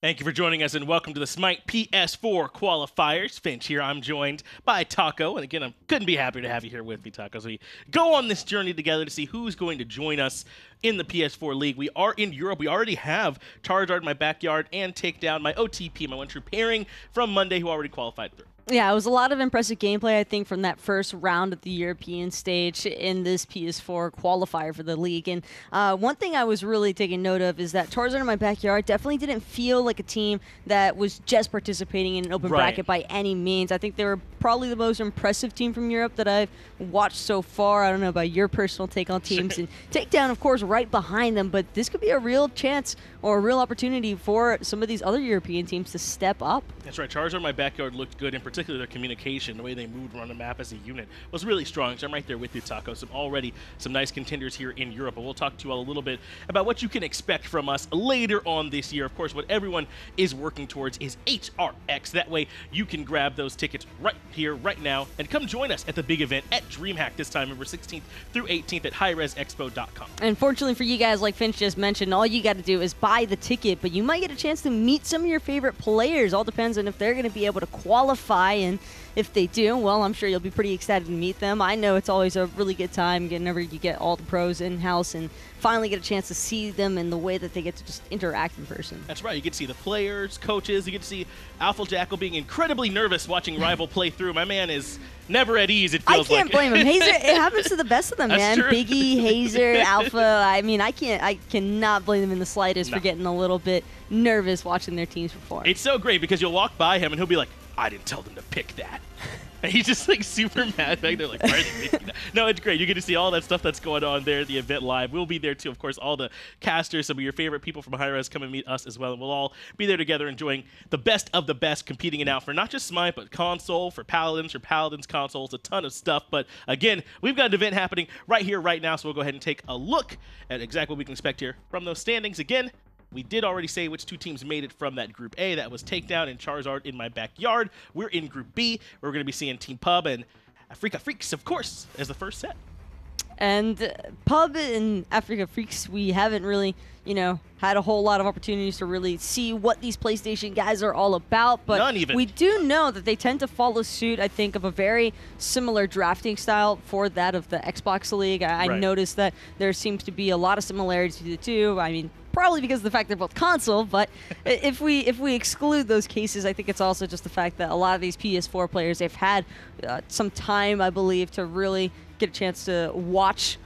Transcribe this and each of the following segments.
Thank you for joining us and welcome to the Smite PS4 Qualifiers. Finch here. I'm joined by Taco. And again, I couldn't be happier to have you here with me, Taco. So we go on this journey together to see who's going to join us in the PS4 League. We are in Europe. We already have Charizard in my backyard and Takedown, my OTP, my one-true pairing from Monday, who already qualified through. Yeah, it was a lot of impressive gameplay, I think, from that first round of the European stage in this PS4 qualifier for the league. And one thing I was really taking note of is that Charizard in my backyard definitely didn't feel like a team that was just participating in an open bracket by any means. I think they were probably the most impressive team from Europe that I've watched so far. I don't know about your personal take on teams. And Takedown, of course, right behind them. But this could be a real chance or a real opportunity for some of these other European teams to step up. That's right. Charizard in my backyard looked good, in particular their communication, the way they moved around the map as a unit was really strong. So I'm right there with you, Taco. Already some nice contenders here in Europe. But we'll talk to you all a little bit about what you can expect from us later on this year. Of course, what everyone is working towards is HRX. That way you can grab those tickets right here, right now, and come join us at the big event at DreamHack this time, November 16th through 18th at hi-rezexpo.com. And fortunately for you guys, like Finch just mentioned, all you got to do is buy the ticket, but you might get a chance to meet some of your favorite players. All depends on if they're going to be able to qualify, and if they do, well, I'm sure you'll be pretty excited to meet them. I know it's always a really good time whenever you get all the pros in-house and finally get a chance to see them in the way that they get to just interact in person. That's right. You get to see the players, coaches. You get to see Alpha Jackal being incredibly nervous watching Rival play through. My man is never at ease, it feels like. I can't blame him. Hazer, it happens to the best of them, man. True. Biggie, Hazer, Alpha. I mean, I cannot blame them in the slightest for getting a little bit nervous watching their teams perform. It's so great because you'll walk by him and he'll be like, I didn't tell them to pick that. And he's just like super mad back there, like, why are they making that? No, it's great. You get to see all that stuff that's going on there at the event live. We'll be there too. Of course, all the casters, some of your favorite people from hi-rez come and meet us as well. And we'll all be there together enjoying the best of the best, competing it out for not just Smite, but console, for Paladins consoles, a ton of stuff. But again, we've got an event happening right here, right now. So we'll go ahead and take a look at exactly what we can expect here from those standings. Again, we did already say which two teams made it from that Group A. That was Takedown and Charizard in my backyard. We're in Group B. We're going to be seeing Team Pub and Afreeca Freecs, of course, as the first set. And Pub and Afreeca Freecs, we haven't really, had a whole lot of opportunities to really see what these PlayStation guys are all about. But none even. We do know that they tend to follow suit, I think, of a very similar drafting style for that of the Xbox League. I noticed that there seems to be a lot of similarities to the two. I mean, probably because of the fact they're both console, but if we exclude those cases, I think it's also just the fact that a lot of these PS4 players, they've had some time, I believe, to really get a chance to watch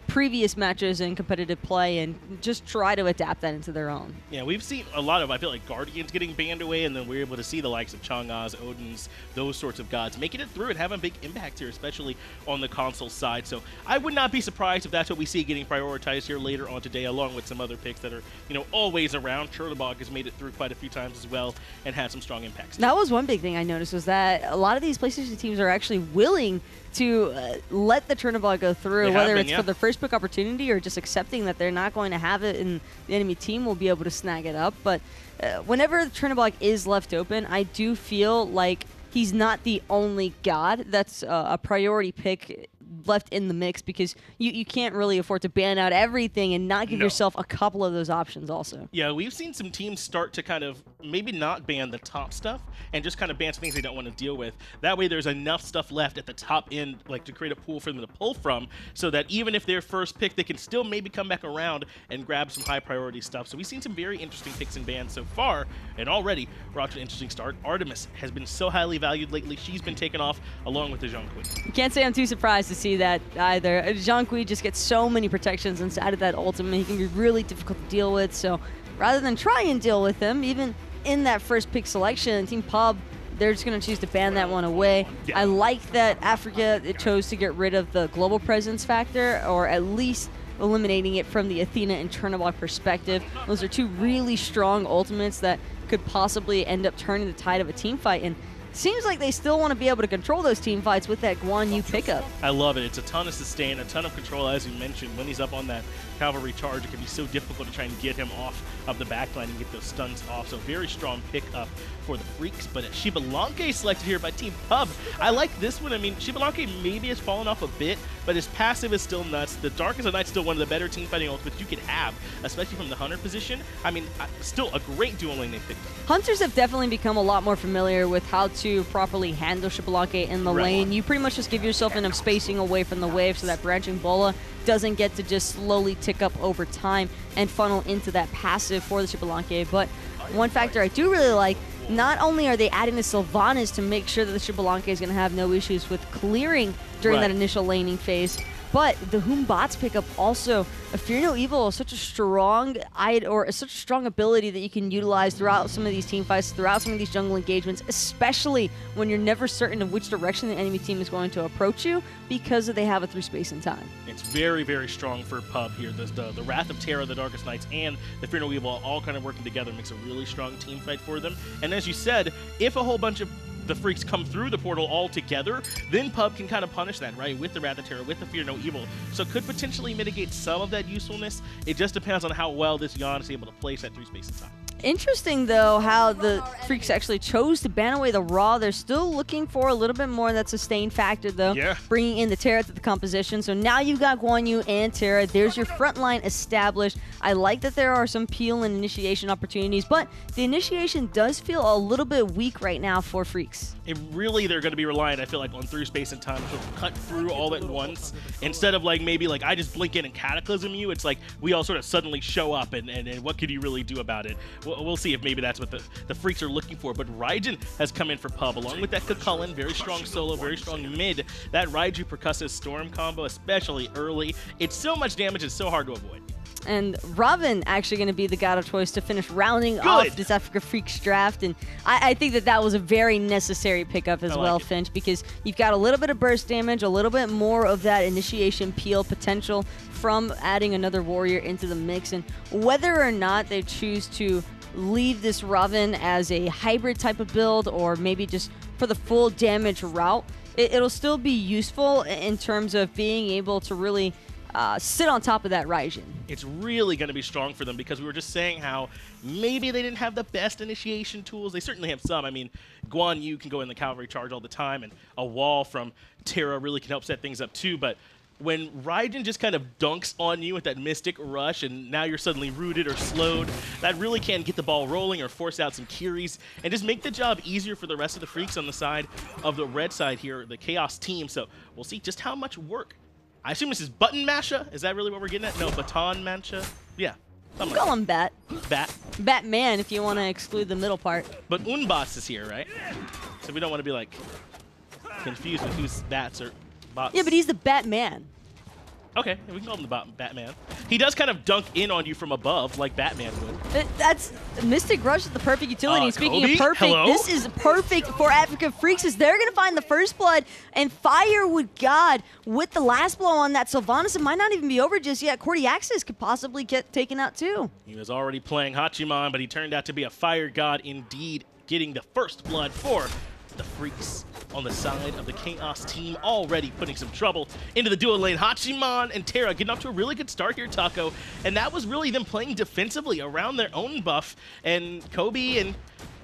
previous matches in competitive play and just try to adapt that into their own. Yeah, we've seen a lot of, I feel like, Guardians getting banned away, and then we're able to see the likes of Chang'as, Odins, those sorts of gods making it through and having a big impact here, especially on the console side. So I would not be surprised if that's what we see getting prioritized here later on today, along with some other picks that are, always around. Chulainn has made it through quite a few times as well and had some strong impacts. That was one big thing I noticed, was that a lot of these PlayStation teams are actually willing to let the Chulainn go through, whether it's for the first pick opportunity or just accepting that they're not going to have it and the enemy team will be able to snag it up. But whenever the Chulainn is left open, I do feel like he's not the only god that's a priority pick left in the mix, because you can't really afford to ban out everything and not give yourself a couple of those options also. Yeah, we've seen some teams start to kind of maybe not ban the top stuff and just kind of ban some things they don't want to deal with. That way there's enough stuff left at the top end, like to create a pool for them to pull from, so that even if they're first pick, they can still maybe come back around and grab some high priority stuff. So we've seen some very interesting picks and bans so far, and already we're off to an interesting start. Artemis has been so highly valued lately. She's been taken off along with the Zhonghui. You can't say I'm too surprised to see that either. Zhonghui just gets so many protections inside of that ultimate. He can be really difficult to deal with, so rather than try and deal with him, even in that first pick selection, Team Pub, they're just going to choose to ban that one away. I like that Afreeca chose to get rid of the global presence factor, or at least eliminating it from the Athena and Chulainn perspective. Those are two really strong ultimates that could possibly end up turning the tide of a team fight. And seems like they still want to be able to control those team fights with that Guan Yu pickup. I love it. It's a ton of sustain, a ton of control, as you mentioned. When he's up on that cavalry charge, it can be so difficult to try and get him off of the backline and get those stuns off. So very strong pickup for the Freaks. But Xbalanque selected here by Team Pub. I like this one. I mean, Xbalanque maybe has fallen off a bit, but his passive is still nuts. The Darkest of Night still one of the better team fighting ultimates you could have, especially from the Hunter position. I mean, still a great dual lane they picked up. Hunters have definitely become a lot more familiar with how to properly handle Xbalanque in the lane. You pretty much just give yourself enough spacing away from the wave so that branching bola doesn't get to just slowly tick up over time and funnel into that passive for the Xbalanque. But one factor I do really like, not only are they adding the Sylvanus to make sure that the Xbalanque is going to have no issues with clearing during that initial laning phase, but the Batz pickup also, a Fear No Evil is such a strong such a strong ability that you can utilize throughout some of these team fights, throughout some of these jungle engagements, especially when you're never certain of which direction the enemy team is going to approach you because they have it through space and time. It's very, very strong for Pub here. The Wrath of Terra, the Darkest Knights, and the Fear No Evil all kind of working together makes a really strong team fight for them. And as you said, if a whole bunch of the Freaks come through the portal all together, then Pub can kind of punish that, right? With the Wrath of Terra, with the Fear No Evil. So could potentially mitigate some of that usefulness. It just depends on how well this Janus is able to place that through space and time. Interesting, though, how the Freaks actually chose to ban away the Raw. They're still looking for a little bit more of that sustained factor, though, bringing in the Terra to the composition. So now you've got Guan Yu and Terra. There's your front line established. I like that there are some peel and initiation opportunities, but the initiation does feel a little bit weak right now for Freaks. They're going to be reliant, I feel like, on through space and time to cut through all at once. Instead of maybe I just blink in and cataclysm you, it's like we all sort of suddenly show up, and what could you really do about it? We'll see if maybe that's what the Freaks are looking for. But Raijin has come in for Pub, along with that Chulainn, very strong solo, very strong mid. That Raiju Percussive Storm combo, especially early, it's so much damage, it's so hard to avoid. And Ravana actually going to be the god of choice to finish rounding off this Afreeca Freecs draft. And I think that was a very necessary pickup as well, Finch, because you've got a little bit of burst damage, a little bit more of that initiation peel potential from adding another warrior into the mix. And whether or not they choose to leave this Ravana as a hybrid type of build or maybe just for the full damage route, it'll still be useful in terms of being able to really sit on top of that Raijin. It's really going to be strong for them because we were just saying how maybe they didn't have the best initiation tools. They certainly have some. I mean, Guan Yu can go in the cavalry charge all the time, and a wall from Terra really can help set things up too. But when Raijin just kind of dunks on you with that Mystic Rush and now you're suddenly rooted or slowed, that really can get the ball rolling or force out some Kiris and just make the job easier for the rest of the Freaks on the side of the red side here, the Chaos team. So we'll see just how much work. I assume this is Battomancha? Is that really what we're getting at? No, Battomancha? Yeah. Call him Bat. Batman, if you want to exclude the middle part. But Unbots is here, right? So we don't want to be confused with who's Bats or Bots. Yeah, but he's the Batman. Okay, we can call him the Batman. He does kind of dunk in on you from above, like Batman would. That's Mystic Rush is the perfect utility. Speaking of perfect, hello? This is perfect for Afreeca Freecs as they're going to find the first blood, and FirewwGod with the last blow on that Sylvanus. It might not even be over just yet. cordiaxiz could possibly get taken out too. He was already playing Hachiman, but he turned out to be a FirewwGod indeed, getting the first blood for the Freaks on the side of the Chaos team, already putting some trouble into the dual lane. Hachiman and Terra getting off to a really good start here, Taco, and that was really them playing defensively around their own buff, and nCobbY and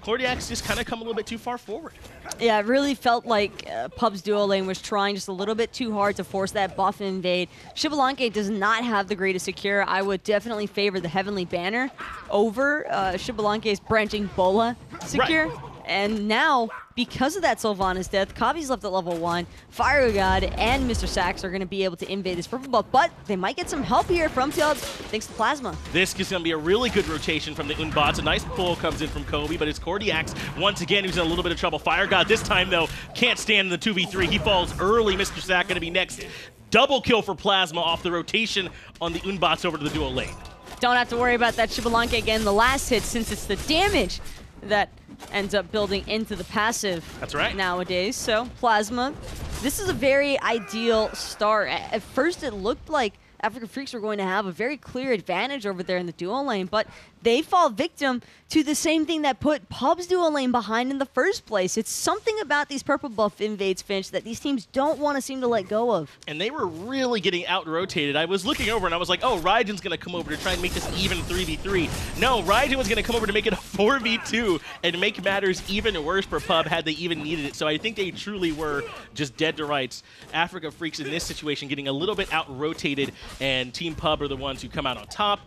cordiaxiz just kind of come a little bit too far forward. Yeah, it really felt like Pub's dual lane was trying just a little bit too hard to force that buff invade. Xbalanque does not have the greatest secure. I would definitely favor the Heavenly Banner over Xbalanque's branching bola secure. Right. And now, because of that Sylvanus death, nCobbY's left at level 1. FirewwGod and mrsacx are going to be able to invade this purple buff, but they might get some help here from Tilt thanks to Plasma. This is going to be a really good rotation from the Unbots. A nice pull comes in from nCobbY, but it's cordiaxiz once again who's in a little bit of trouble. FirewwGod this time, though, can't stand in the 2v3. He falls early. mrsacx going to be next. Double kill for Plasma off the rotation on the Unbots over to the dual lane. Don't have to worry about that Xbalanque again. The last hit, since it's the damage that ends up building into the passive. That's right. Nowadays. So Plasma, this is a very ideal start. At first it looked like Afreeca Freecs were going to have a very clear advantage over there in the dual lane, but they fall victim to the same thing that put Pub's duo lane behind in the first place. It's something about these purple buff invades, Finch, that these teams don't want to seem to let go of. And they were really getting out-rotated. I was looking over and I was like, oh, Raijin's going to come over to try and make this even 3v3. No, Raijin was going to come over to make it a 4v2 and make matters even worse for Pub had they even needed it. So I think they truly were just dead to rights. Afreeca Freecs in this situation getting a little bit out-rotated, and Team Pub are the ones who come out on top.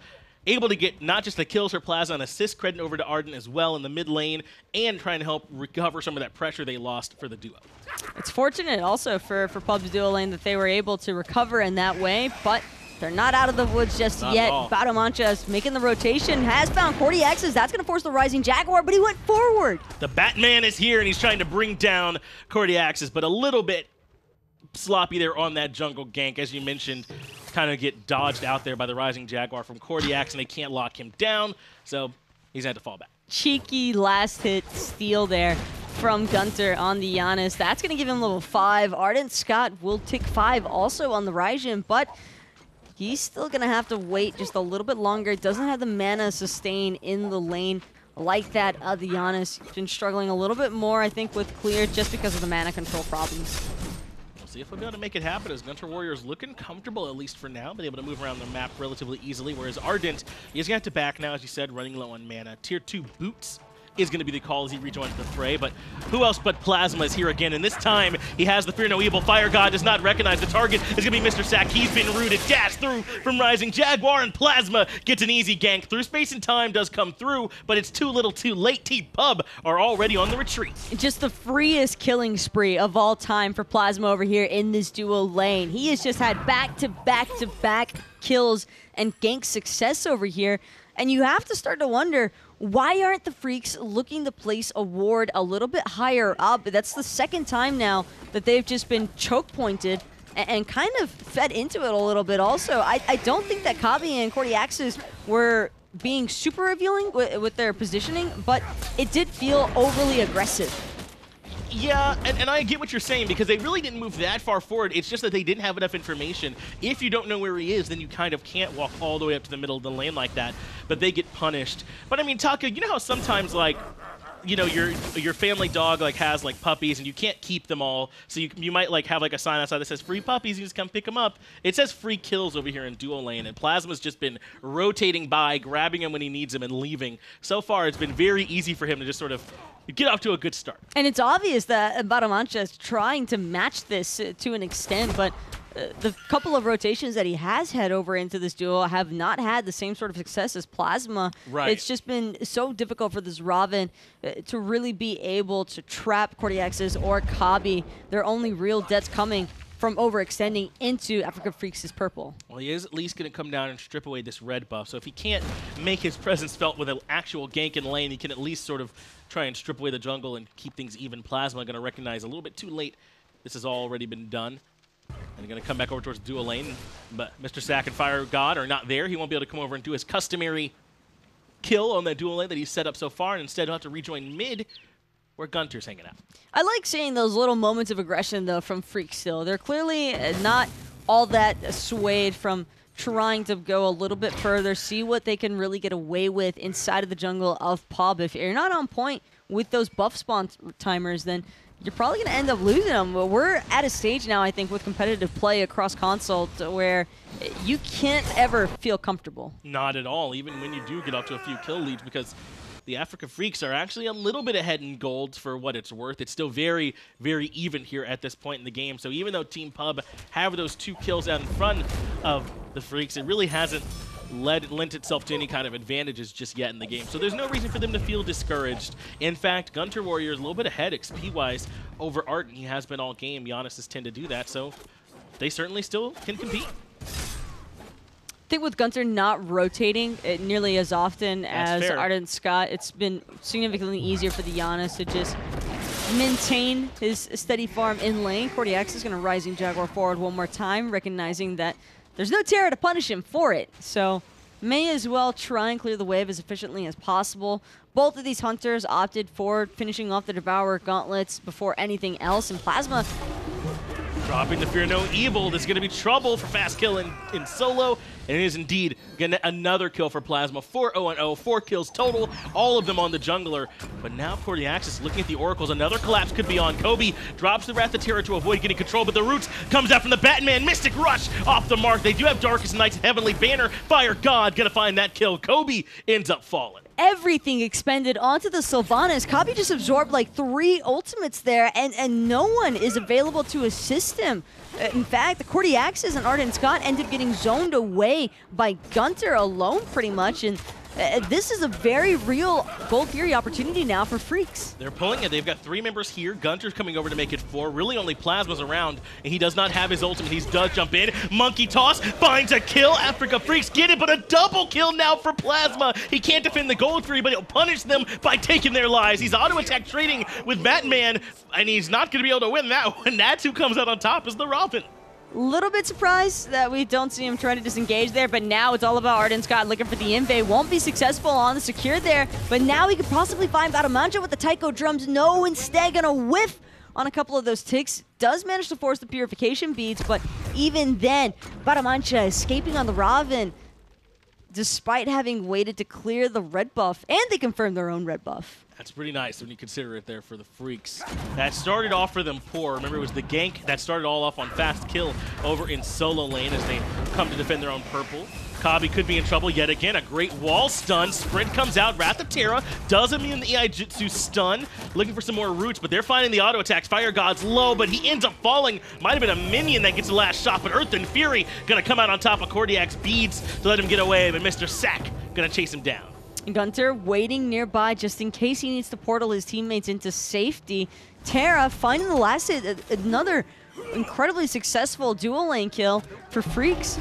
Able to get not just the kills for Plaza and assist credit over to Ardent as well in the mid lane, and trying to help recover some of that pressure they lost for the duo. It's fortunate also for Pub's duo lane that they were able to recover in that way, but they're not out of the woods just yet. Battomancha is making the rotation, has found cordiaxiz. That's going to force the Rising Jaguar, but he went forward. The Batman is here, and he's trying to bring down cordiaxiz, but a little bit sloppy there on that jungle gank, as you mentioned. Kind of get dodged out there by the Rising Jaguar from cordiaxiz, and they can't lock him down, so he's had to fall back. Cheeky last hit steal there from GunTeR on the Janus. That's going to give him level 5. Ardent Scott will tick 5 also on the Raijin, but he's still going to have to wait just a little bit longer. Doesn't have the mana sustain in the lane like that of the Janus. Been struggling a little bit more, I think, with clear just because of the mana control problems. See if we'll be able to make it happen, as GunTeR Warriors looking comfortable, at least for now, but able to move around the map relatively easily, whereas Ardent, he's going to have to back now, as you said, running low on mana. Tier 2 boots is going to be the call as he rejoins the fray, but who else but Plasma is here again, and this time he has the Fear No Evil. FirewwGod does not recognize the target. It's going to be mrsacx. He's been rooted, dash through from Rising Jaguar, and Plasma gets an easy gank through. Space and Time does come through, but it's too little too late. Team Pub are already on the retreat. Just the freest killing spree of all time for Plasma over here in this duo lane. He has just had back-to-back-to-back kills and gank success over here, and you have to start to wonder, why aren't the Freaks looking to place a ward a little bit higher up? That's the second time now that they've just been choke pointed and kind of fed into it a little bit also. I don't think that nCobbY and cordiaxiz were being super revealing with their positioning, but it did feel overly aggressive. Yeah, and I get what you're saying, because they really didn't move that far forward. It's just that they didn't have enough information. If you don't know where he is, then you kind of can't walk all the way up to the middle of the lane like that, but they get punished. But I mean, Taka, you know how sometimes, like, you know, your family dog like has like puppies and you can't keep them all, so you might like have like a sign outside that says free puppies, you just come pick them up. It says free kills over here in duo lane, and Plasma's just been rotating by, grabbing him when he needs him and leaving. So far it's been very easy for him to just sort of get off to a good start. And it's obvious that Battomancha is trying to match this to an extent, but the couple of rotations that he has had over into this duo have not had the same sort of success as Plasma. Right. It's just been so difficult for this Ravana to really be able to trap cordiaxiz or nCobbY. Their only real deaths coming from overextending into Afreeca Freecs' purple. Well, he is at least going to come down and strip away this red buff, so if he can't make his presence felt with an actual gank in lane, he can at least sort of try and strip away the jungle and keep things even. Plasma going to recognize a little bit too late this has already been done. And he's going to come back over towards the duo lane, but mrsacx and FirewwGod are not there. He won't be able to come over and do his customary kill on that duo lane that he's set up so far, and instead he'll have to rejoin mid, where GunTeR's hanging out. I like seeing those little moments of aggression, though, from Freecs still. They're clearly not all that swayed from trying to go a little bit further, see what they can really get away with inside of the jungle of Pub. If you're not on point with those buff spawn timers, then you're probably going to end up losing them. But we're at a stage now, I think, with competitive play across console where you can't ever feel comfortable. Not at all, even when you do get off to a few kill leads, because the Afreeca Freecs are actually a little bit ahead in gold for what it's worth. It's still very, very even here at this point in the game. So even though Team Pub have those 2 kills out in front of the Freecs, it really hasn't lent itself to any kind of advantages just yet in the game. So there's no reason for them to feel discouraged. In fact, GunTeR Warriors a little bit ahead XP-wise over Ardent. He has been all game. Janus tend to do that, so they certainly still can compete. I think with GunTeR not rotating nearly as often as Ardent Scott, it's been significantly easier for the Janus to just maintain his steady farm in lane. cordiaxiz is going to Rising Jaguar forward one more time, recognizing that there's no Terra to punish him for it. So may as well try and clear the wave as efficiently as possible. Both of these hunters opted for finishing off the Devourer gauntlets before anything else, and Plasma Dropping the Fear No Evil. This is going to be trouble for Fast Kill in solo. And it is indeed getting another kill for Plasma. 4-0-0, 4 kills total, all of them on the jungler. But now cordiaxiz looking at the oracles. Another collapse could be on. nCobbY drops the Wrath of Terra to avoid getting control, but the roots comes out from the Batman. Mystic Rush off the mark. They do have Darkest Nights, Heavenly Banner. FirewwGod gonna find that kill. nCobbY ends up falling. Everything expended onto the Sylvanus. nCobbY just absorbed like 3 ultimates there, and no one is available to assist him. In fact, the cordiaxiz and Ardent Scott end up getting zoned away by GunTeR alone pretty much, and this is a very real Gold Fury opportunity now for Freecs. They're pulling it. They've got 3 members here. GunTeR's coming over to make it 4. Really only Plasma's around, and he does not have his ultimate. He does jump in. Monkey Toss finds a kill. Afreeca Freecs get it, but a double kill now for Plasma. He can't defend the Gold Fury, but he'll punish them by taking their lives. He's auto-attack trading with Batman, and he's not going to be able to win that one. That's who comes out on top is the Ravana. Little bit surprised that we don't see him trying to disengage there, but now it's all about Ardent Scott looking for the invade. Won't be successful on the secure there, but now he could possibly find Battomancha with the Taiko drums. No, instead gonna whiff on a couple of those ticks. Does manage to force the purification beads, but even then, Battomancha escaping on the Ravana despite having waited to clear the red buff, and they confirmed their own red buff. That's pretty nice when you consider it there for the Freecs. That started off for them poor. Remember, it was the gank that started all off on Fast Kill over in solo lane as they come to defend their own purple. nCobbY could be in trouble yet again. A great wall stun. Sprint comes out. Wrath of Terra does immune the AI Jutsu stun. Looking for some more roots, but they're finding the auto attacks. FirewwGod's low, but he ends up falling. Might have been a minion that gets the last shot, but Earth and Fury gonna come out on top of cordiaxiz beads to let him get away, but mrsacx gonna chase him down. GunTeR waiting nearby just in case he needs to portal his teammates into safety. Terra finding the last hit, another incredibly successful dual lane kill for Freecs.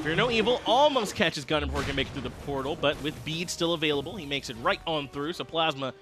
Fear No Evil almost catches Gun before he can make it through the portal, but with beads still available, he makes it right on through, so Plasma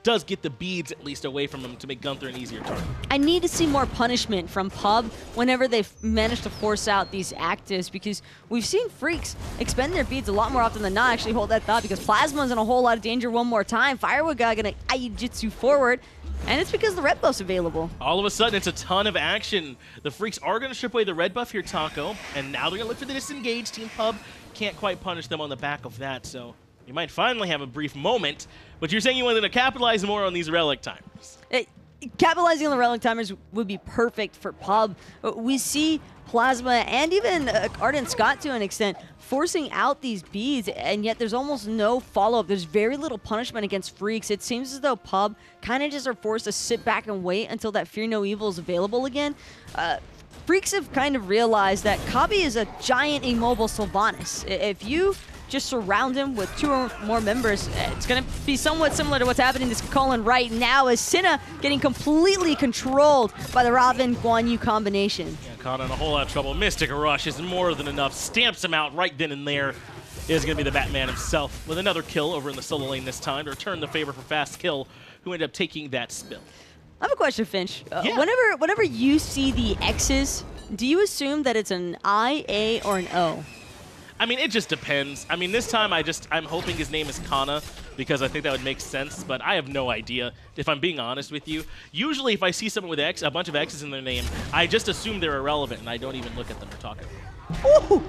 does get the beads at least away from him to make GunTeR an easier target. I need to see more punishment from Pub whenever they've managed to force out these actives, because we've seen Freecs expend their beads a lot more often than not. Actually, hold that thought, because Plasma's in a whole lot of danger one more time. FirewwGod gonna Aijutsu forward, and it's because the red buff's available. All of a sudden, it's a ton of action. The Freecs are going to strip away the red buff here, Taco, and now they're going to look for the disengage. Team Pub can't quite punish them on the back of that, so you might finally have a brief moment, but you're saying you wanted to capitalize more on these relic timers. Capitalizing on the relic timers would be perfect for Pub. We see Plasma and even Ardent Scott to an extent forcing out these beads, and yet there's almost no follow-up. There's very little punishment against Freecs. It seems as though Pub kind of just are forced to sit back and wait until that Fear No Evil is available again. Freecs have kind of realized that nCobbY is a giant immobile Sylvanus. If you just surround him with 2 or more members, it's going to be somewhat similar to what's happening to Chulainn right now, as Senna getting completely controlled by the Ravana Guan combination. Yeah, caught in a whole lot of trouble. Mystic Rush is more than enough. Stamps him out right then and there. Is going to be the Batman himself with another kill over in the solo lane this time to return the favor for Fast Kill, who ended up taking that spill. I have a question, Finch. Yeah. Whenever you see the X's, do you assume that it's an I, A, or an O? I mean, it just depends. I mean, this time I'm hoping his name is Kana because I think that would make sense, but I have no idea, if I'm being honest with you. Usually, if I see someone with X, a bunch of X's in their name, I just assume they're irrelevant, and I don't even look at them or talk to them. Ooh,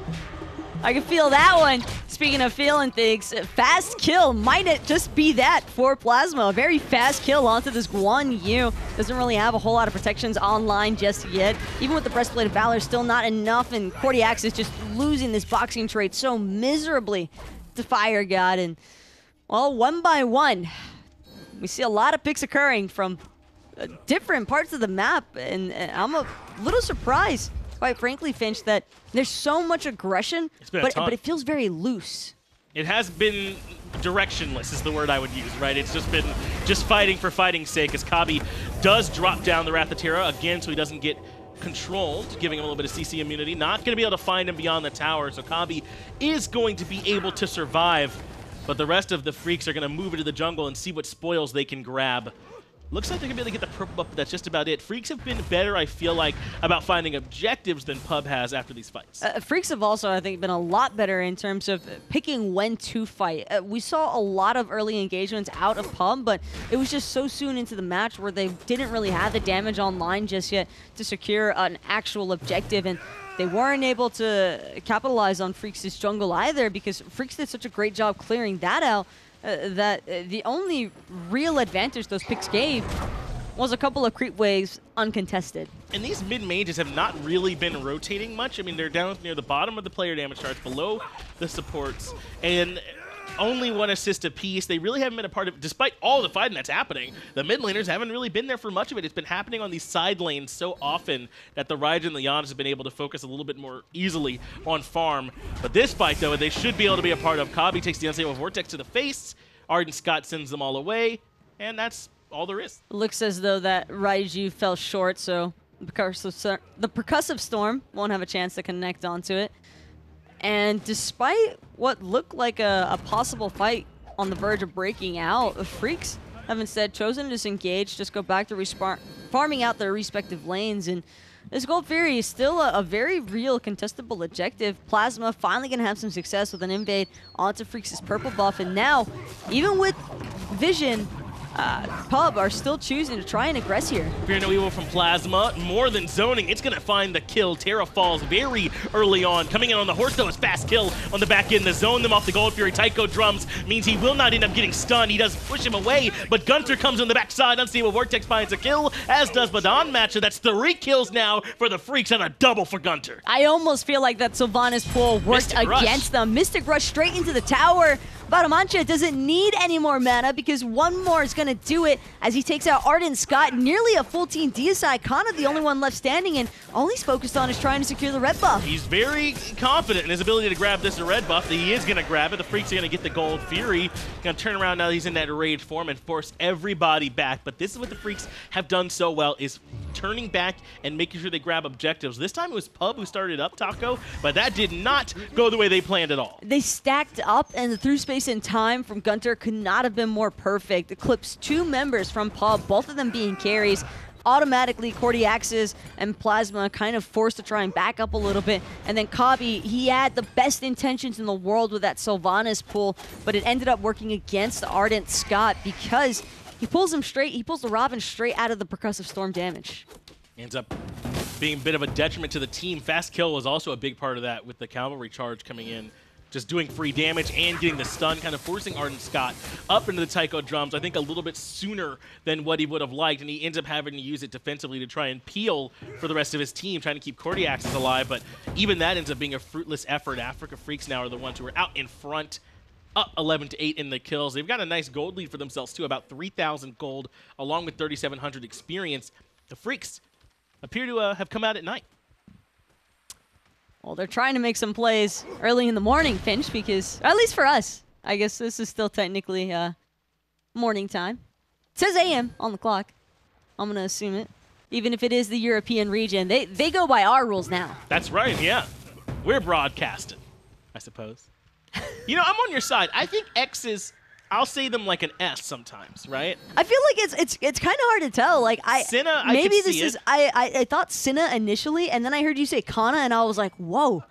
I can feel that one. Speaking of feeling things, Fast Kill might it just be that for Plasma. A very fast kill onto this Guan Yu. Doesn't really have a whole lot of protections online just yet. Even with the Breastplate of Valor, still not enough, and cordiaxiz just losing this boxing trait so miserably to FirewwGod. And, well, one by one, we see a lot of picks occurring from different parts of the map, and I'm a little surprised, quite frankly, Finch, that there's so much aggression, but it feels very loose. It has been directionless is the word I would use, right? It's just been fighting for fighting's sake, as nCobbY does drop down the Wrath of Terra again so he doesn't get controlled, giving him a little bit of CC immunity. Not going to be able to find him beyond the tower, so nCobbY is going to be able to survive, but the rest of the Freecs are going to move into the jungle and see what spoils they can grab. Looks like they're going to be able to get the purple buff, but that's just about it. Freecs have been better, I feel like, about finding objectives than Pub has after these fights. Freecs have also, I think, been a lot better in terms of picking when to fight. We saw a lot of early engagements out of Pub, but it was just so soon into the match where they didn't really have the damage online just yet to secure an actual objective, and they weren't able to capitalize on Freecs' jungle either because Freecs did such a great job clearing that out. That the only real advantage those picks gave was a couple of creep waves uncontested. And these mid-mages have not really been rotating much. I mean, they're down near the bottom of the player damage charts, below the supports, and only 1 assist apiece. They really haven't been a part of, despite all the fighting that's happening, the mid laners haven't really been there for much of it. It's been happening on these side lanes so often that the Raijin and the Janus have been able to focus a little bit more easily on farm. But this fight, though, they should be able to be a part of. nCobbY takes the unstable vortex to the face. Ardent Scott sends them all away, and that's all there is. Looks as though that Raijin fell short, so the percussive storm won't have a chance to connect onto it. And despite what looked like a possible fight on the verge of breaking out, the Freecs have instead chosen to disengage, just go back to farming out their respective lanes. And this Gold Fury is still a very real contestable objective. Plasma finally going to have some success with an invade onto Freecs' purple buff. And now, even with Vision, Pub are still choosing to try and aggress here. Fear no evil from Plasma, more than zoning, it's gonna find the kill. Terra falls very early on. Coming in on the horse though is fast kill on the back end. The zone them off the Gold Fury. Tycho drums means he will not end up getting stunned. He does push him away, but GunTeR comes on the backside. Unstable Vortex finds a kill, as does Battomancha. That's 3 kills now for the Freecs and a double for GunTeR. I almost feel like that Sylvanus pull worked against them. Mystic Rush straight into the tower. Battomancha doesn't need any more mana because one more is going to do it as he takes out Ardent Scott. Nearly a full team deicide. Kana the only one left standing, and all he's focused on is trying to secure the red buff. He's very confident in his ability to grab this red buff. He is going to grab it. The Freecs are going to get the Gold Fury. Going to turn around now that he's in that rage form and force everybody back. But this is what the Freecs have done so well, is turning back and making sure they grab objectives. This time it was Pub who started up Taco, but that did not go the way they planned at all. They stacked up, and the through space and time from GunTeR could not have been more perfect. It clips 2 members from Pub, both of them being carries. Automatically, cordiaxiz and Plasma kind of forced to try and back up a little bit. And then nCobbY, he had the best intentions in the world with that Sylvanus pull, but it ended up working against Ardent Scott because he pulls the Ravana straight out of the percussive storm damage. Ends up being a bit of a detriment to the team. Fast kill was also a big part of that with the cavalry charge coming in. Just doing free damage and getting the stun, kind of forcing Ardent Scott up into the Tycho drums, I think a little bit sooner than what he would have liked, and he ends up having to use it defensively to try and peel for the rest of his team, trying to keep cordiaxiz alive, but even that ends up being a fruitless effort. Afreeca Freecs now are the ones who are out in front, up 11-8 in the kills. They've got a nice gold lead for themselves too, about 3,000 gold, along with 3,700 experience. The Freecs appear to have come out at night. Well, they're trying to make some plays early in the morning, Finch, because, at least for us, I guess this is still technically morning time. It says AM on the clock. I'm going to assume it. Even if it is the European region, they go by our rules now. That's right, yeah. We're broadcasting, I suppose. You know, I'm on your side. I think X's, I'll say them like an S sometimes, right? I feel like it's kind of hard to tell. Like Cinna, maybe this is I thought Cinna initially, and then I heard you say Kana, and I was like, whoa,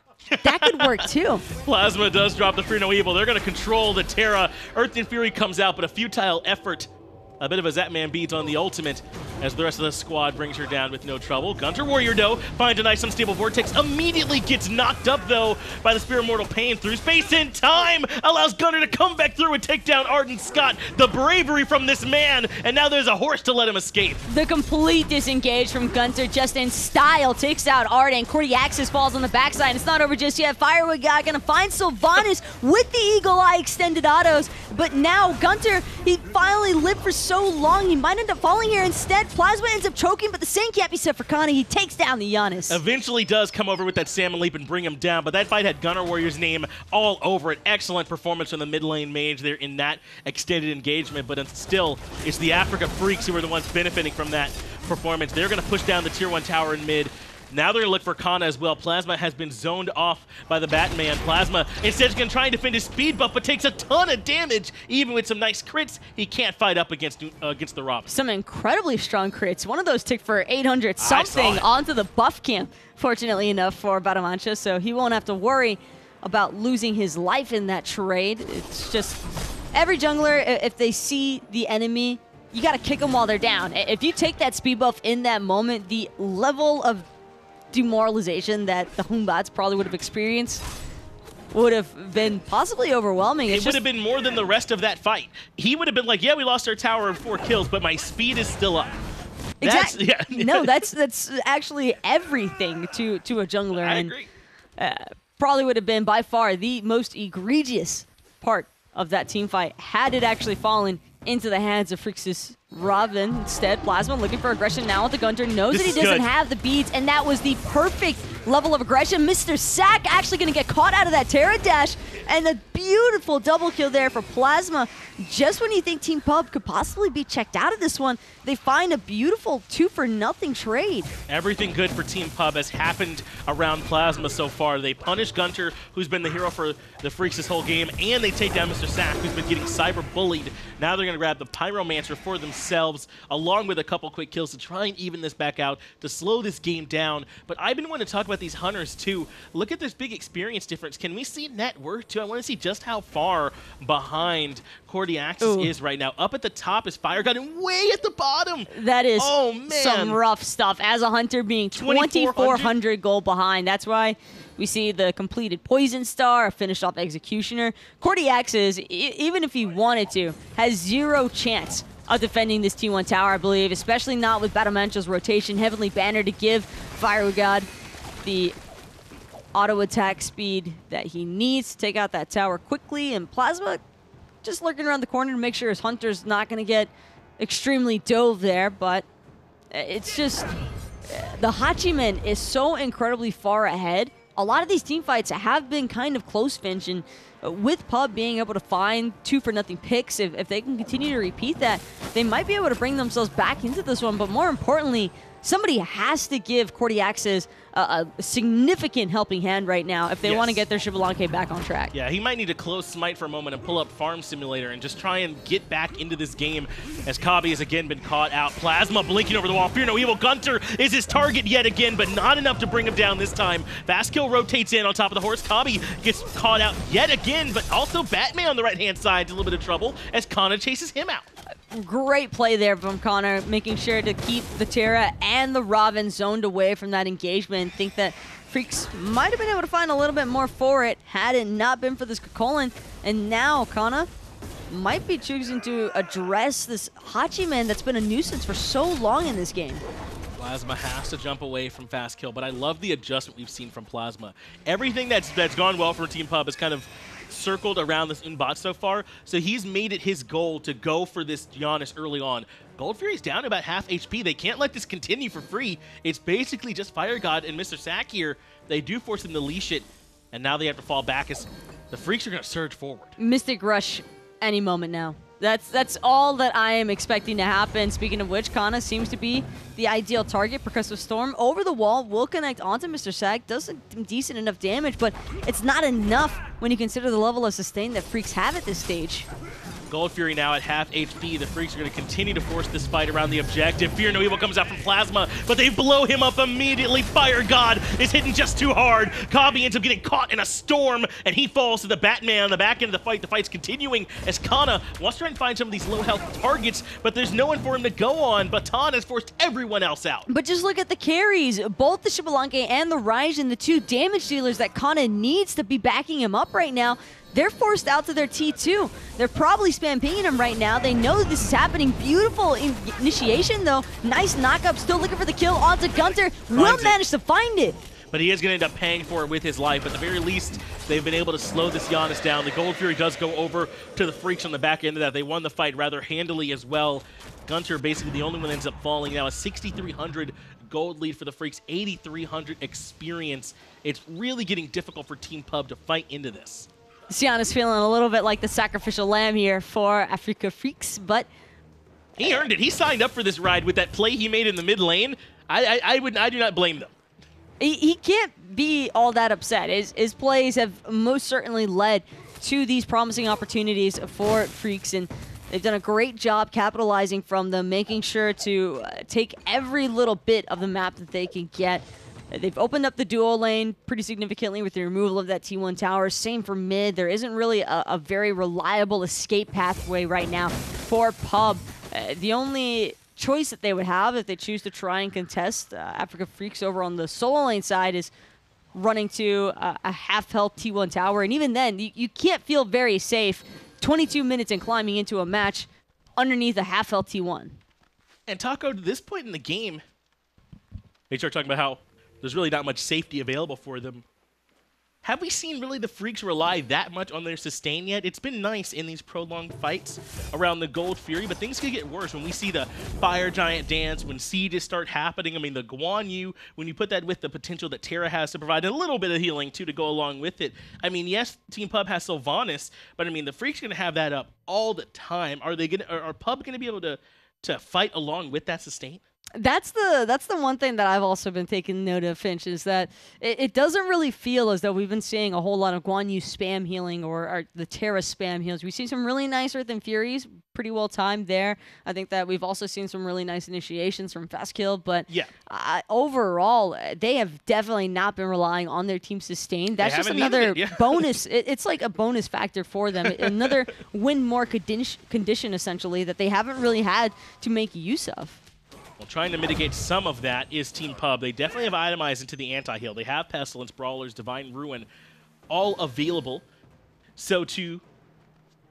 that could work too. Plasma does drop the Fear No Evil. They're going to control the Terra. Earth and Fury comes out, but a futile effort. A bit of a Zapman beads on the ultimate as the rest of the squad brings her down with no trouble. GunTeR Warrior, though, finds a nice unstable vortex. Immediately gets knocked up, though, by the Spear of Mortal Pain. Through space and time allows GunTeR to come back through and take down Ardent Scott. The bravery from this man, and now there's a horse to let him escape. The complete disengage from GunTeR just in style takes out Ardent. cordiaxiz falls on the backside, and it's not over just yet. FirewwGod gonna find Sylvanus with the Eagle Eye extended autos, but now GunTeR, he finally lived for so long, he might end up falling here. Instead, Plasma ends up choking, but the same can't be said for Kana. He takes down the Janus. Eventually does come over with that salmon leap and bring him down, but that fight had GunTeR Warrior's name all over it. Excellent performance from the mid lane mage there in that extended engagement, but still, it's the Afreeca Freecs who are the ones benefiting from that performance. They're going to push down the tier 1 tower in mid. Now they're going to look for Kana as well. Plasma has been zoned off by the Batman. Plasma instead is going to try and defend his speed buff, but takes a ton of damage. Even with some nice crits, he can't fight up against the Ravana. Some incredibly strong crits. One of those ticked for 800 something onto the buff camp, fortunately enough for Battomancha, so he won't have to worry about losing his life in that trade. It's just every jungler, if they see the enemy, you got to kick them while they're down. If you take that speed buff in that moment, the level of demoralization that the Batz probably would have experienced would have been possibly overwhelming. It would have been more than the rest of that fight. He would have been like, yeah, we lost our tower of 4 kills, but my speed is still up. Exactly. Yeah. No, that's actually everything to a jungler. I agree. Probably would have been by far the most egregious part of that team fight had it actually fallen into the hands of Freecs' Ravana. Instead, Plasma looking for aggression now with the GunTeR, knows that he doesn't have the beads, and that was the perfect level of aggression. mrsacx actually going to get caught out of that Terra dash, and a beautiful double kill there for Plasma. Just when you think Team Pub could possibly be checked out of this one, they find a beautiful 2-for-0 trade. Everything good for Team Pub has happened around Plasma so far. They punish GunTeR, who's been the hero for the Freecs this whole game, and they take down mrsacx, who's been getting cyber-bullied. Now they're going to grab the Pyromancer for themselves, along with a couple quick kills to try and even this back out, to slow this game down. But I've been wanting to talk about these Hunters, too. Look at this big experience difference. Can we see net worth, too? I want to see just how far behind cordiaxiz is right now. Up at the top is FirewwGod, and way at the bottom. That is some rough stuff. As a Hunter being 2,400 gold behind. That's why we see the completed Poison Star, a finished off Executioner. cordiaxiz, even if he wanted to, has 0 chance of defending this T1 tower, I believe, especially not with Battomancha's rotation. Heavenly Banner to give FirewwGod the auto attack speed that he needs to take out that tower quickly, and Plasma just lurking around the corner to make sure his Hunter's not going to get extremely dove there, but it's just the Hachiman is so incredibly far ahead. A lot of these team fights have been kind of close, Finch, and with Pub being able to find 2-for-0 picks, if they can continue to repeat that, they might be able to bring themselves back into this one, but more importantly, somebody has to give cordiaxiz a significant helping hand right now if they want to get their Xbalanque back on track. Yeah, he might need to close Smite for a moment and pull up Farm Simulator and just try and get back into this game as nCobbY has again been caught out. Plasma blinking over the wall. Fear no evil. GunTeR is his target yet again, but not enough to bring him down this time. Fast kill rotates in on top of the horse. nCobbY gets caught out yet again, but also Batman on the right-hand side is a little bit of trouble as Kana chases him out. Great play there from Connor, making sure to keep the Terra and the Ravana zoned away from that engagement. Think that Freecs might have been able to find a little bit more for it had it not been for this Chulainn. And now Kana might be choosing to address this Hachiman that's been a nuisance for so long in this game. Plasma has to jump away from fast kill, but I love the adjustment we've seen from Plasma. Everything that's gone well for Team Pub is kind of circled around this bot so far, so he's made it his goal to go for this Janus early on. Gold Fury's down to about half HP. They can't let this continue for free. It's basically just FirewwGod and mrsacx here. They do force him to leash it, and now they have to fall back as the Freecs are going to surge forward. Mystic Rush any moment now. That's all that I am expecting to happen. Speaking of which, Kana seems to be the ideal target. Percussive Storm over the wall will connect onto mrsacx. Does some decent enough damage, but it's not enough when you consider the level of sustain that Freecs have at this stage. Gold Fury now at half HP. The Freecs are going to continue to force this fight around the objective. Fear no evil comes out from Plasma, but they blow him up immediately. FirewwGod is hitting just too hard. nCobbY ends up getting caught in a storm, and he falls to the Batman on the back end of the fight. The fight's continuing as Kana wants to try and find some of these low-health targets, but there's no one for him to go on. Baton has forced everyone else out. But just look at the carries. Both the Xbalanque and the Raijin, the 2 damage dealers that Kana needs to be backing him up right now, they're forced out to their T2. They're probably spam pinging him right now. They know this is happening. Beautiful initiation, though. Nice knockup. Still looking for the kill onto GunTeR. Will manage to find it. But he is going to end up paying for it with his life. At the very least, they've been able to slow this Janus down. The Gold Fury does go over to the Freecs on the back end of that. They won the fight rather handily as well. GunTeR basically the only one that ends up falling now. A 6,300 gold lead for the Freecs, 8,300 experience. It's really getting difficult for Team Pub to fight into this. Janus feeling a little bit like the sacrificial lamb here for Afreeca Freecs, but he earned it. He signed up for this ride with that play he made in the mid lane. I do not blame them. He can't be all that upset. His plays have most certainly led to these promising opportunities for Freecs, and they've done a great job capitalizing from them, making sure to take every little bit of the map that they can get. They've opened up the duo lane pretty significantly with the removal of that T1 tower. Same for mid. There isn't really a very reliable escape pathway right now for Pub. The only choice that they would have if they choose to try and contest Afreeca Freecs over on the solo lane side is running to a half-health T1 tower. And even then, you can't feel very safe 22 minutes and climbing into a match underneath a half-health T1. And Taco, to this point in the game, they start talking about how there's really not much safety available for them. Have we seen really the Freecs rely that much on their sustain yet? It's been nice in these prolonged fights around the Gold Fury, but things could get worse when we see the Fire Giant dance, when sieges start happening. I mean, the Guan Yu, when you put that with the potential that Terra has to provide, and a little bit of healing, too, to go along with it. I mean, yes, Team Pub has Sylvanus, but I mean, the Freecs are going to have that up all the time. Are Pub going to be able to fight along with that sustain? That's the one thing that I've also been taking note of, Finch, is that it doesn't really feel as though we've been seeing a whole lot of Guan Yu spam healing or the Terra spam heals. We've seen some really nice Earth and Furies, pretty well timed there. I think that we've also seen some really nice initiations from Fastkill, but yeah. Overall, they have definitely not been relying on their team sustain. That's just another bonus. It's like a bonus factor for them. Another win more condition, essentially, that they haven't really had to make use of. Well, trying to mitigate some of that is Team Pub. They definitely have itemized into the anti-heal. They have Pestilence, Brawlers, Divine Ruin, all available. So to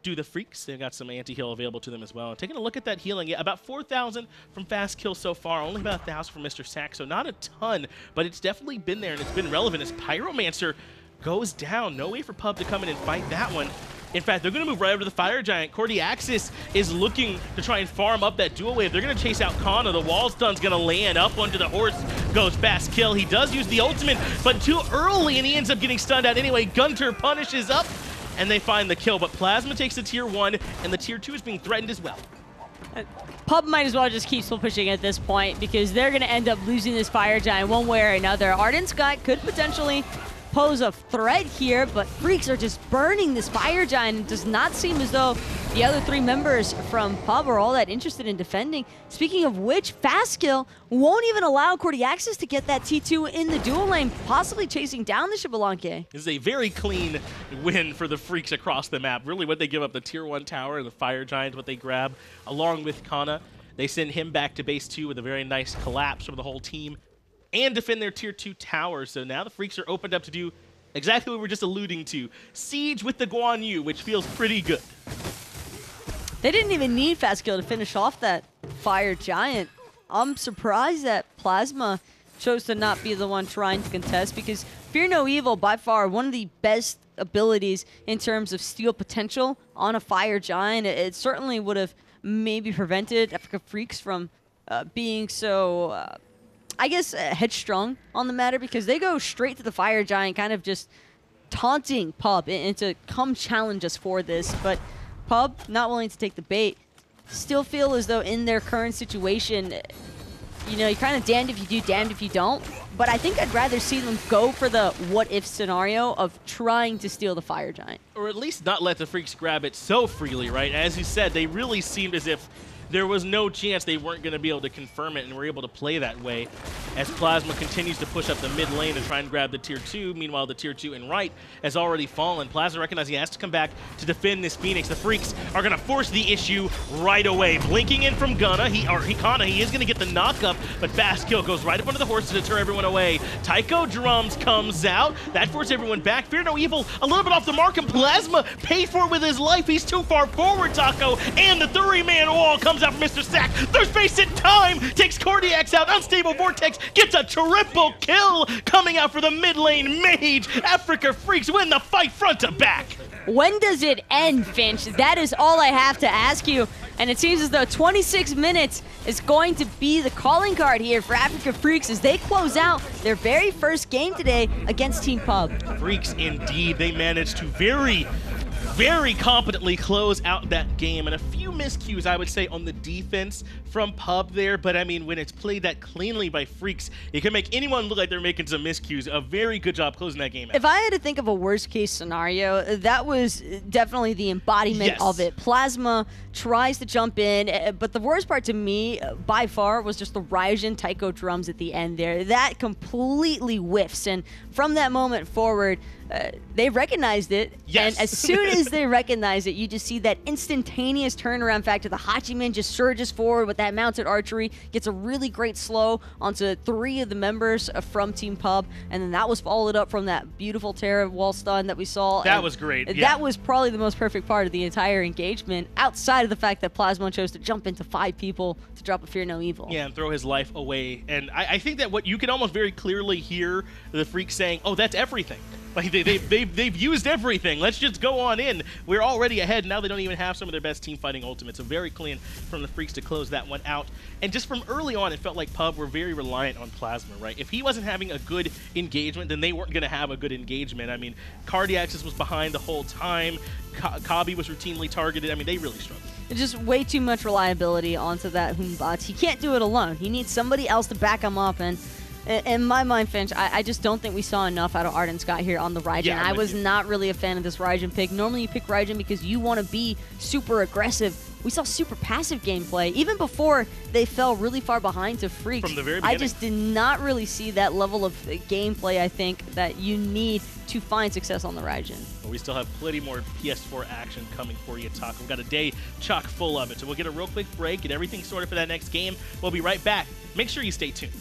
do the Freecs, they've got some anti-heal available to them as well. And taking a look at that healing, yeah, about 4,000 from Fastkill so far, only about 1,000 from mrsacx, so not a ton, but it's definitely been there and it's been relevant as Pyromancer goes down. No way for Pub to come in and fight that one. In fact, they're going to move right over to the Fire Giant. Cordiaxiz is looking to try and farm up that dual wave. They're going to chase out Kana. The wall stun's going to land up onto the horse. Goes fast kill. He does use the ultimate, but too early, and he ends up getting stunned out anyway. GunTeR punishes up, and they find the kill. But Plasma takes the tier 1, and the tier 2 is being threatened as well. Pub might as well just keep still pushing at this point because they're going to end up losing this Fire Giant one way or another. Ardent Sky could potentially pose a threat here, but Freecs are just burning this Fire Giant. It does not seem as though the other 3 members from Pub are all that interested in defending. Speaking of which, Fastkill won't even allow cordiaxiz to get that T2 in the dual lane, possibly chasing down the Xbalanque. This is a very clean win for the Freecs across the map. Really what they give up, the tier 1 tower, the Fire Giant, what they grab, along with Kana. They send him back to base 2 with a very nice collapse from the whole team, and defend their tier 2 tower. So now the Freecs are opened up to do exactly what we were just alluding to. Siege with the Guan Yu, which feels pretty good. They didn't even need Fastkill to finish off that Fire Giant. I'm surprised that Plasma chose to not be the one trying to contest, because Fear No Evil, by far, one of the best abilities in terms of steal potential on a Fire Giant. It certainly would have maybe prevented Afreeca Freecs from being so I guess headstrong on the matter, because they go straight to the Fire Giant, kind of just taunting Pub into come challenge us for this. But Pub, not willing to take the bait, still feel as though in their current situation, you know, you're kind of damned if you do, damned if you don't. But I think I'd rather see them go for the what-if scenario of trying to steal the Fire Giant. Or at least not let the Freecs grab it so freely, right? As you said, they really seemed as if there was no chance they weren't going to be able to confirm it, and were able to play that way as Plasma continues to push up the mid lane and try and grab the tier 2. Meanwhile, the tier 2 in right has already fallen. Plasma recognizes he has to come back to defend this Phoenix. The Freecs are going to force the issue right away. Blinking in from Kana. He is going to get the knock-up, but Fastkill goes right up under the horse to deter everyone away. Tycho Drums comes out. That forces everyone back. Fear No Evil a little bit off the mark, and Plasma paid for it with his life. He's too far forward, Taco, and the 3-man wall comes out from mrsacx. There's space in time. Takes cordiaxiz out. Unstable Vortex gets a triple kill. Coming out for the mid lane mage. Afreeca Freecs win the fight front to back. When does it end, Finch? That is all I have to ask you. And it seems as though 26 minutes is going to be the calling card here for Afreeca Freecs as they close out their very first game today against Team Pub. Freecs indeed. They managed to very competently close out that game, and a few few miscues, I would say, on the defense from Pub there, but I mean, when it's played that cleanly by Freecs, it can make anyone look like they're making some miscues. A very good job closing that game out. If I had to think of a worst-case scenario, that was definitely the embodiment of it. Plasma tries to jump in, but the worst part to me, by far, was just the Raijin Taiko drums at the end there. That completely whiffs, and from that moment forward, they recognized it, and as soon as they recognize it, you just see that instantaneous turnaround factor. The Hachiman just surges forward with that mounted archery, gets a really great slow onto 3 of the members from Team Pub, and then that was followed up from that beautiful Terra wall stun that we saw. That was great. That was probably the most perfect part of the entire engagement, outside of the fact that Plasma chose to jump into 5 people to drop a Fear No Evil. Yeah, and throw his life away. And I think that what you can almost very clearly hear the Freecs saying, oh, that's everything. Like, they've used everything. Let's just go on in. We're already ahead. Now they don't even have some of their best team fighting ultimates. So very clean from the Freecs to close that one out. And just from early on, it felt like Pub were very reliant on Plasma, right? If he wasn't having a good engagement, then they weren't going to have a good engagement. I mean, cordiaxiz was behind the whole time. nCobbY was routinely targeted. I mean, they really struggled. It's just way too much reliability onto that Batz. He can't do it alone. He needs somebody else to back him up, and in my mind, Finch, I just don't think we saw enough out of Arden Scott here on the Raijin. Yeah, I was not really a fan of this Raijin pick. Normally you pick Raijin because you want to be super aggressive. We saw super passive gameplay. Even before they fell really far behind to Freecs, from the very beginning. I just did not really see that level of gameplay, I think, that you need to find success on the Raijin. But we still have plenty more PS4 action coming for you, Talk. We've got a day chock full of it. So we'll get a real quick break, get everything sorted for that next game. We'll be right back. Make sure you stay tuned.